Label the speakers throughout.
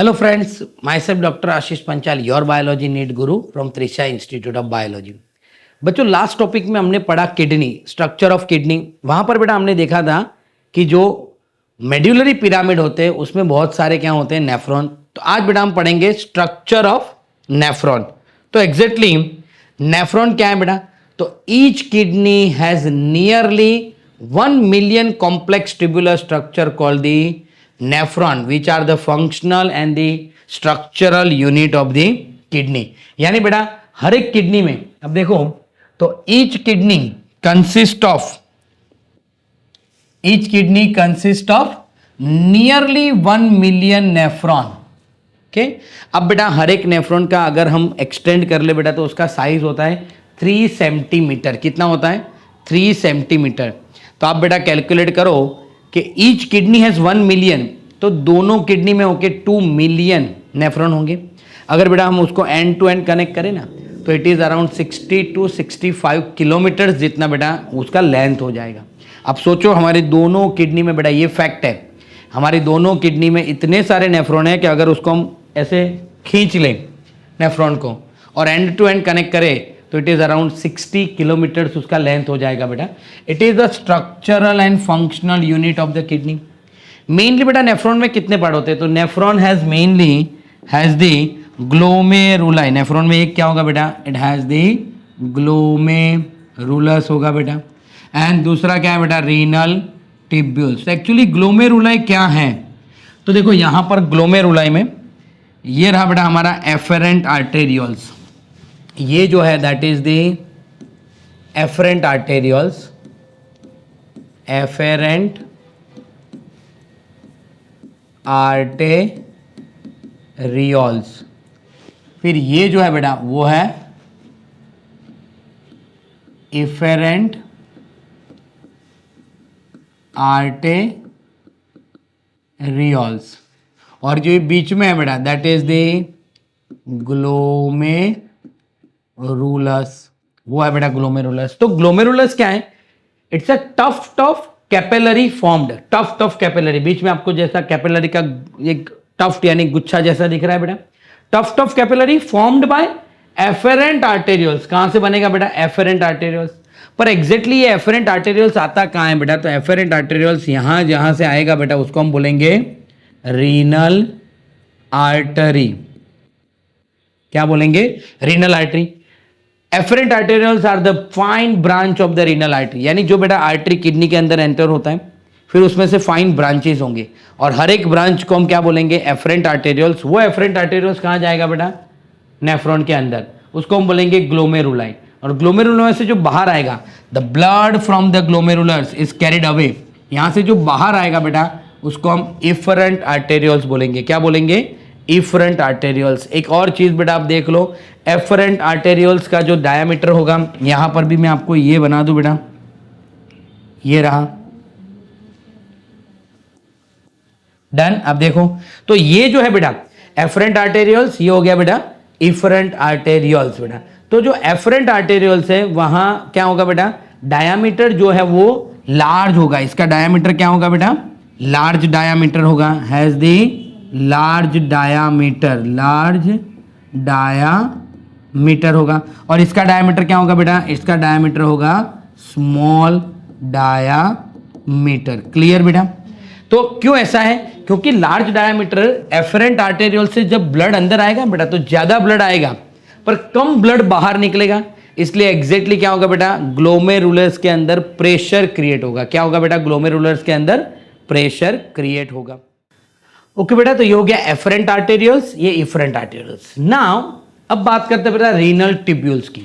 Speaker 1: Hello friends, myself Dr. Ashish Panchal, your biology need guru from Trisha Institute of Biology. बच्चों last topic में हमने पढ़ा kidney, structure of kidney. वहां पर बेटा हमने देखा था कि जो मेड्यूलरी पिरामिड होते हैं उसमें बहुत सारे क्या होते हैं, नेफ्रॉन। तो आज बेटा हम पढ़ेंगे स्ट्रक्चर ऑफ नेफ्रॉन। तो एग्जैक्टली नेफ्रॉन क्या है बेटा? तो each kidney has nearly 1 million complex tubular structure called the nephron, which are the functional and the structural unit of the kidney. यानी बेटा हर एक किडनी में, अब देखो तो each kidney consist of nearly 1 million nephron. Okay अब बेटा हर एक नेफ्रॉन का अगर हम एक्सटेंड कर ले बेटा तो उसका साइज होता है 3 सेंटीमीटर। कितना होता है? 3 सेंटीमीटर। तो आप बेटा कैलकुलेट करो कि ईच किडनी हैज 1 मिलियन, तो दोनों किडनी में होके 2 मिलियन नेफ्रॉन होंगे। अगर बेटा हम उसको एंड टू एंड कनेक्ट करें ना तो it is around 60 to 65 kilometre जितना बेटा उसका लेंथ हो जाएगा। अब सोचो हमारे दोनों किडनी में बेटा ये फैक्ट है, हमारी दोनों किडनी में इतने सारे नेफ्रॉन है कि अगर उसको हम ऐसे खींच लें नेफ्रॉन को और एंड टू एंड कनेक्ट करें तो इट इज अराउंड 60 किलोमीटर्स उसका लेंथ हो जाएगा बेटा। It is the structural and functional unit of the kidney. Mainly बेटा नेफ्रॉन में कितने पार्ट होते हैं? तो nephron has the glomeruli. Nephron में एक क्या होगा बेटा? इट हैज द ग्लोमेरुलस होगा बेटा। एंड दूसरा क्या है बेटा? Renal tubules. एक्चुअली ग्लोमेरुलाई क्या है? तो देखो यहां पर ग्लोमेरुलाई में ये रहा बेटा हमारा एफेरेंट आर्टेरियोल्स। ये जो है that is the afferent arterioles, efferent arterioles. फिर ये जो है बेटा वो है इफेरेंट आर्टेरियोल्स। और जो बीच में है बेटा दैट इज द ग्लोमेरुलस, वो है बेटा ग्लोमेरुलस। तो ग्लोमेरुलस क्या है? It's a tuft of capillary formed, tuft of capillary. बीच में आपको जैसा कैपिलरी का एक टफ्ट यानी गुच्छा जैसा दिख रहा है बेटा, tuft of capillary formed by efferent arterioles. कहां से बनेगा बेटा? Efferent arterioles. पर एग्जैक्टली ये एफेरेंट आर्टेरियोल्स आता कहां है बेटा? तो एफेरेंट आर्टेरियोल्स यहां जहां से आएगा बेटा उसको हम बोलेंगे रीनल आर्टरी। क्या बोलेंगे? Renal artery. Efferent arterioles are the fine branch of the renal artery. यानी जो बेटा आर्टरी किडनी के अंदर एंटर होता है फिर उसमें से फाइन ब्रांचेस होंगे और हर एक ब्रांच को हम क्या बोलेंगे? एफरेंट आर्टेरियल्स। वो एफरेंट आर्टेरियल्स कहां जाएगा बेटा? नेफ्रॉन के अंदर, उसको हम बोलेंगे ग्लोमेरुलाई। और ग्लोमेरुलाई से जो बाहर आएगा, the blood from the glomerulars is carried away. यहां से जो बाहर आएगा बेटा उसको हम इफरेंट आर्टेरियल्स बोलेंगे। क्या बोलेंगे? इफरेंट आर्टेरियल्स। एक और चीज बेटा आप देख लो, एफरेंट आर्टेरियल्स का जो डायमीटर होगा, यहां पर भी मैं आपको ये बना दूं बेटा, ये रहा डन। अब देखो तो ये जो है बेटा एफरेंट आर्टेरियल्स, ये हो गया बेटा इफरेंट आर्टेरियल्स बेटा। तो जो एफरेंट आर्टेरियल्स है वहां क्या होगा बेटा? डायामीटर जो है वो लार्ज होगा। इसका डायामीटर क्या होगा बेटा? लार्ज डायामीटर होगा, हैज द लार्ज डायामीटर होगा। और इसका डायामीटर क्या होगा बेटा? इसका डायामीटर होगा स्मॉल डायामीटर। क्लियर बेटा? तो क्यों ऐसा है? क्योंकि लार्ज डायामीटर एफरेंट आर्टेरियल से जब ब्लड अंदर आएगा बेटा तो ज्यादा ब्लड आएगा पर कम ब्लड बाहर निकलेगा। इसलिए एग्जैक्टली क्या होगा बेटा? ग्लोमेरुलस के अंदर प्रेशर क्रिएट होगा। क्या होगा बेटा? ग्लोमेरुलस के अंदर प्रेशर क्रिएट होगा। ओके बेटा, तो ये हो गया एफरेंट आर्टेरियल्स, ये इफरेंट आर्टेरियल्स। नाउ अब बात करते हैं बेटा रीनल ट्यूब्यूल्स की।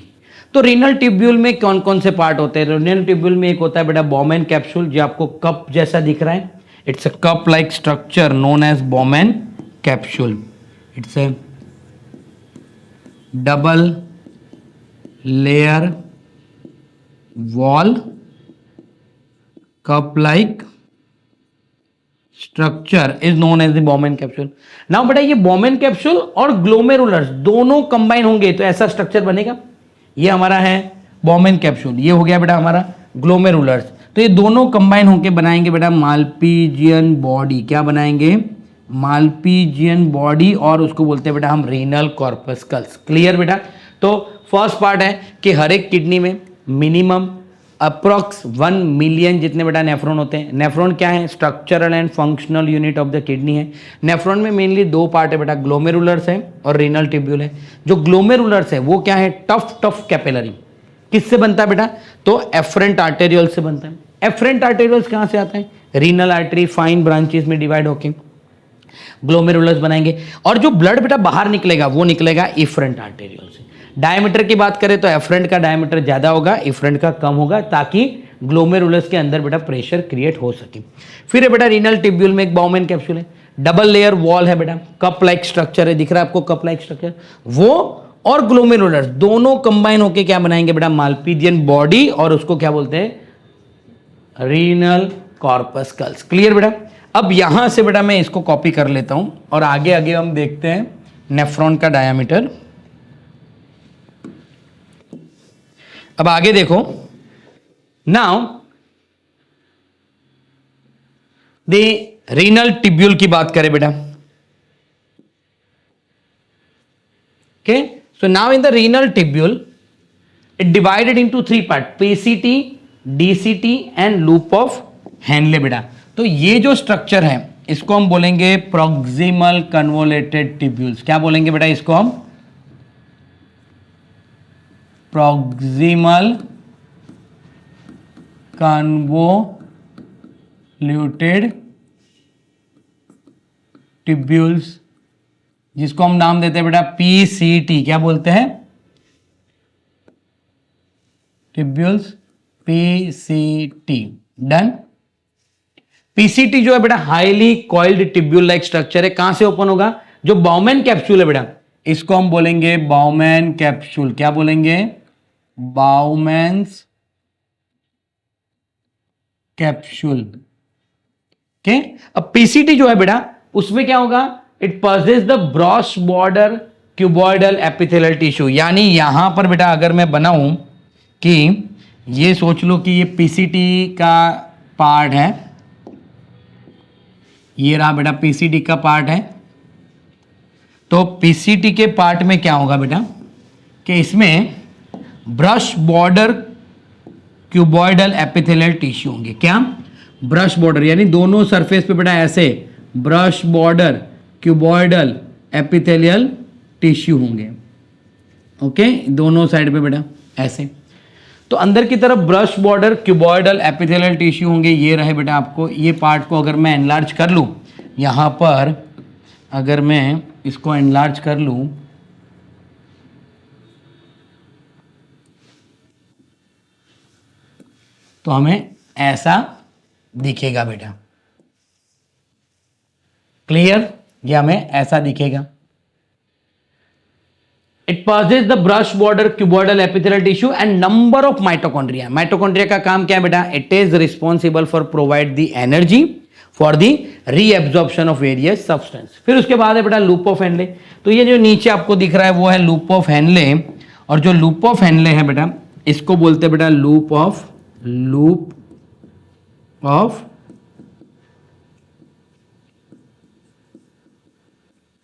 Speaker 1: तो रीनल ट्यूब्यूल में कौन कौन से पार्ट होते हैं? रीनल ट्यूब्यूल में एक होता है बेटा बोमेन कैप्सूल, जो आपको कप जैसा दिख रहा है। It's a cup like structure known as Bowman capsule. It's a double layer wall cup like structure is known as the Bowman capsule. Now बेटा ये बोमेन कैप्सूल और ग्लोमेरुलर्स दोनों कंबाइन होंगे तो ऐसा स्ट्रक्चर बनेगा। ये हमारा है बोमेन कैप्सूल, ये हो गया बेटा हमारा ग्लोमेरुलर्स। तो ये दोनों कंबाइन होकर बनाएंगे बेटा माल्पीजियन बॉडी। क्या बनाएंगे? मालपीजियन बॉडी और उसको बोलते हैं बेटा हम रीनल कॉर्पस्कल्स। क्लियर बेटा? तो फर्स्ट पार्ट है कि हर एक किडनी में मिनिमम अप्रॉक्स 1 मिलियन जितने बेटा नेफ्रॉन होते हैं। नेफ्रॉन क्या है? Structural and functional unit of the kidney है। नेफ्रॉन में मेनली दो पार्ट है बेटा, ग्लोमेरुलर्स है और रीनल टिब्यूल है। जो ग्लोमेरुलर्स है वो क्या है? Tough capillary. किससे बनता है बेटा? तो एफरेंट आर्टेरियल से बनता है। एफरेंट आर्टेरियल्स कहाँ से आता है? रीनल आर्टरी फाइन ब्रांचेस में डिवाइड होके ग्लोमेरुलस बनाएंगे, और जो ब्लड बेटा बाहर निकलेगा वो निकलेगा इफरेंट आर्टेरियल से। डायमीटर की बात करें तो एफरेंट का डायमीटर ज्यादा होगा, इफरेंट का कम होगा, ताकि ग्लोमेरुलस के अंदर बेटा प्रेशर क्रिएट हो सके। फिर है बेटा रीनल टिब्यूल में एक बाउमेन कैप्सूल है, डबल लेयर वॉल है बेटा, कप लाइक स्ट्रक्चर है, दिख रहा है आपको कप लाइक स्ट्रक्चर। वो और ग्लोमेरुलस दोनों कंबाइन होके क्या बनाएंगे बेटा? मालपीजियन बॉडी, और उसको क्या बोलते हैं? रीनल कॉर्पस्कल्स। क्लियर बेटा? अब यहां से बेटा मैं इसको कॉपी कर लेता हूं और आगे आगे हम देखते हैं नेफ्रॉन का डायामीटर। अब आगे देखो, नाउ द रीनल टिब्यूल की बात करें बेटा। Okay, so now in the renal tubule it divided into 3 part, PCT, DCT and loop of Henle बेटा। तो ये जो स्ट्रक्चर है इसको हम बोलेंगे प्रॉक्सिमल कन्वोलेटेड टिब्यूल्स। क्या बोलेंगे बेटा इसको हम? प्रॉक्सिमल कन्वोल्यूटेड टिब्यूल्स, जिसको हम नाम देते हैं बेटा पीसीटी। क्या बोलते हैं? Tubules, PCT. डन। पीसीटी जो है बेटा highly coiled tubule like structure है। कहां से ओपन होगा? जो बाउमेन कैप्सूल है बेटा, इसको हम बोलेंगे बाउमेन कैप्सूल। क्या बोलेंगे? Bowman's capsule. ओके, अब पीसीटी जो है बेटा उसमें क्या होगा? It possesses the brush border cuboidal epithelial tissue. यानी यहां पर बेटा अगर मैं बनाऊं कि ये सोच लो कि ये पीसीटी का पार्ट है, ये रहा बेटा पीसीटी का पार्ट है। तो पीसीटी के पार्ट में क्या होगा बेटा कि इसमें brush border cuboidal epithelial tissue होंगे। क्या? ब्रश बॉर्डर, यानी दोनों सरफेस पे बेटा ऐसे brush border cuboidal epithelial tissue होंगे। ओके, दोनों साइड पे बेटा ऐसे। तो अंदर की तरफ brush border cuboidal epithelial tissue होंगे। ये रहे बेटा आपको, ये पार्ट को अगर मैं एनलार्ज कर लूं, यहां पर अगर मैं इसको एनलार्ज कर लूं तो हमें ऐसा दिखेगा बेटा। क्लियर? ये हमें ऐसा दिखेगा। It passes the brush border cuboidal epithelial tissue and number of mitochondria. Mitochondria का काम क्या है बेटा? It is responsible for provide the energy for the reabsorption of various substance. फिर उसके बाद है बेटा लूप ऑफ हेनले। तो ये जो नीचे आपको दिख रहा है वो है लूप ऑफ हेनले, और जो लूप ऑफ हेनले है बेटा इसको बोलते हैं बेटा लूप ऑफ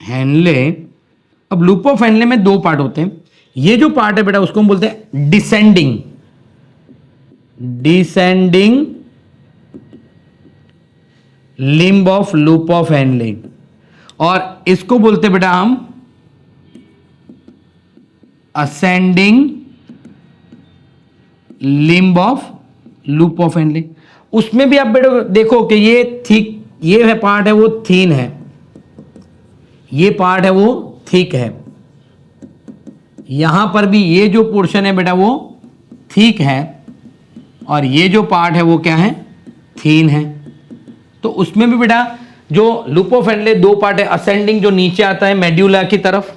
Speaker 1: हेनले। अब लूप ऑफ हेनले में दो पार्ट होते हैं। ये जो पार्ट है बेटा उसको हम बोलते हैं descending limb of loop of Henle, और इसको बोलते हैं बेटा हम ascending limb of loop of Henle. उसमें भी आप बेटा देखो कि ये थिक, ये है पार्ट है वो थीन है, ये पार्ट है वो थिक है, यहां पर भी ये जो पोर्शन है बेटा वो थिक है, और ये जो पार्ट है वो क्या है? थीन है। तो उसमें भी बेटा जो लूप ऑफ हेनले दो पार्ट है, असेंडिंग जो नीचे आता है मेड्यूला की तरफ,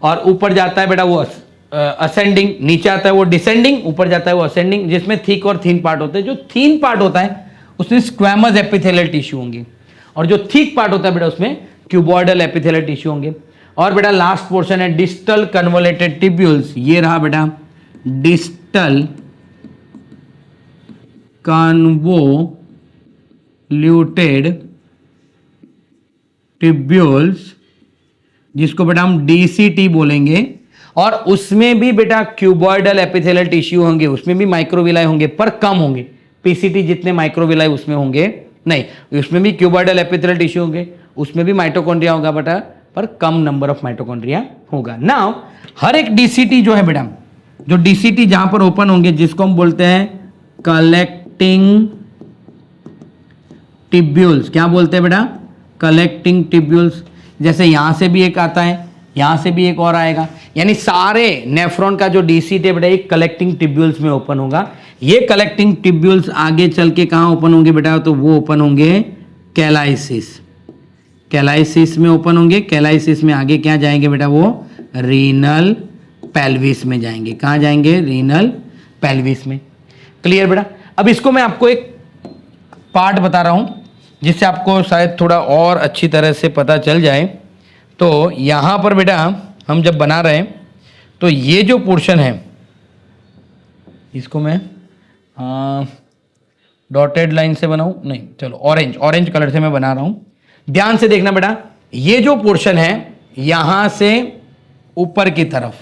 Speaker 1: और ऊपर जाता है बेटा वो असेंडिंग, नीचे आता है वो डिसेंडिंग, ऊपर जाता है वो असेंडिंग, जिसमें थिक और थीन पार्ट होते हैं। जो थीन पार्ट होता है उसमें स्क्वैमस एपिथेलियल टिश्यू होंगे, और जो थिक पार्ट होता है बेटा उसमें क्यूबॉइडल एपिथेलियल टिश्यू होंगे। और बेटा लास्ट पोर्शन है डिस्टल कन्वोलेटेड टिब्यूल्स। ये रहा बेटा डिस्टल कन्वोल्यूटेड ट्यूब्यूल्स, जिसको बेटा हम डीसीटी बोलेंगे, और उसमें भी बेटा क्यूबॉइडल एपिथेलियल टिश्यू होंगे, उसमें भी माइक्रोविलाई होंगे पर कम होंगे। पीसीटी जितने माइक्रोविलाई उसमें होंगे नहीं, उसमें भी क्यूबॉइडल एपिथेलियल टिश्यू होंगे, उसमें भी माइटोकॉन्ड्रिया होगा बेटा, पर कम नंबर ऑफ माइटोकॉन्ड्रिया होगा। नाउ हर एक डीसीटी जो है बेटा, जो डीसीटी जहां पर ओपन होंगे, जिसको हम बोलते हैं कलेक्टिंग टिब्यूल्स। क्या बोलते हैं बेटा? Collecting tubules. जैसे यहां से भी एक आता है, यहां से भी एक और आएगा, यानी सारे नेफ्रॉन का जो डीसीटी है बेटा एक कलेक्टिंग टिब्यूल्स में ओपन होगा। ये कलेक्टिंग टिब्यूल्स आगे चल के कहां ओपन होंगे बेटा? तो वो ओपन होंगे कैलाइसिस, कैलाइसिस में ओपन होंगे। कैलाइसिस में आगे क्या जाएंगे बेटा? वो रीनल पेल्विस में जाएंगे। कहां जाएंगे? रीनल पेल्विस में। क्लियर बेटा? अब इसको मैं आपको एक पार्ट बता रहा हूं जिससे आपको शायद थोड़ा और अच्छी तरह से पता चल जाए। तो यहां पर बेटा हम जब बना रहे हैं तो ये जो पोर्शन है इसको मैं डॉटेड लाइन से बनाऊं, नहीं चलो ऑरेंज कलर से मैं बना रहा हूं। ध्यान से देखना बेटा, ये जो पोर्शन है यहां से ऊपर की तरफ,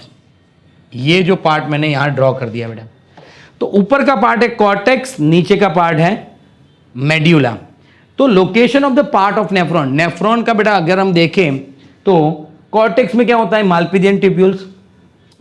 Speaker 1: ये जो पार्ट मैंने यहां ड्रॉ कर दिया बेटा, तो ऊपर का पार्ट है कॉर्टेक्स, नीचे का पार्ट है मेड्यूला। तो location of the part of nephron, nephron का बेटा अगर हम देखें तो कॉर्टेक्स में क्या होता है? Malpighian tubules,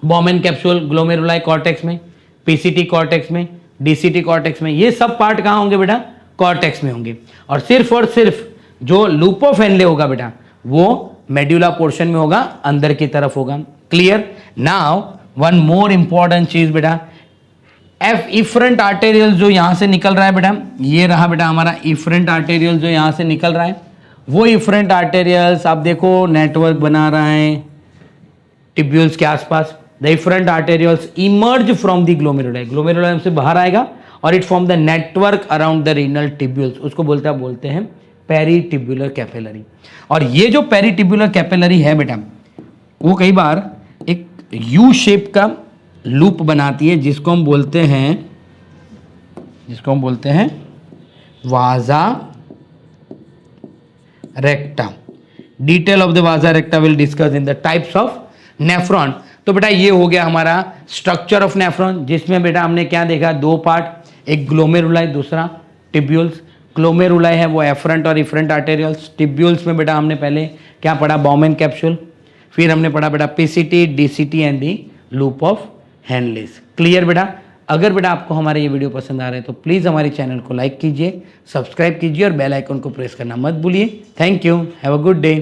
Speaker 1: Bowman capsule, glomeruli cortex में, पीसीटी कॉर्टेक्स में, डीसीटी कॉर्टेक्स में, ये सब पार्ट कहां होंगे बेटा? कॉर्टेक्स में होंगे। और सिर्फ जो लूप ऑफ हेनले होगा बेटा वो मेड्यूला पोर्शन में होगा, अंदर की तरफ होगा। Clear? Now one more important चीज बेटा, एफ इफरेंट आर्टेरियल जो यहां से निकल रहा है बेटा, ये रहा बेटा हमारा इफरेंट आर्टेरियल जो यहां से निकल रहा है। वो इफरेंट आर्टेरियल्स आप देखो नेटवर्क बना रहा है टिब्यूल्स के आसपास। The efferent arterioles emerge from the glomeruli, glomeruli से बाहर आएगा और it form the network around the renal tubules, उसको बोलते हैं पेरीटिब्युलर कैपिलरी। और ये जो पेरीटिब्युलर कैपिलरी है बेटा वो कई बार एक यू शेप का लूप बनाती है, जिसको हम बोलते हैं वाजा रेक्टा। डिटेल ऑफ द वाजा रेक्टा will discuss in the types of nephron. तो बेटा ये हो गया हमारा स्ट्रक्चर ऑफ नेफ्रॉन, जिसमें बेटा हमने क्या देखा? दो पार्ट, एक ग्लोमेरुलाई, दूसरा टिब्यूल्स। ग्लोमेरुलाई है वो एफरेंट और इफरेंट आर्टेरियल्स। टिब्यूल्स में बेटा हमने पहले क्या पढ़ा? Bowman capsule. फिर हमने पढ़ा बेटा PCT, DCT and the loop of Henle's. Clear बेटा? अगर बेटा आपको हमारे ये वीडियो पसंद आ रहे हैं तो प्लीज़ हमारे चैनल को लाइक कीजिए, सब्सक्राइब कीजिए और बेल आइकन को प्रेस करना मत भूलिए। Thank you, have a good day.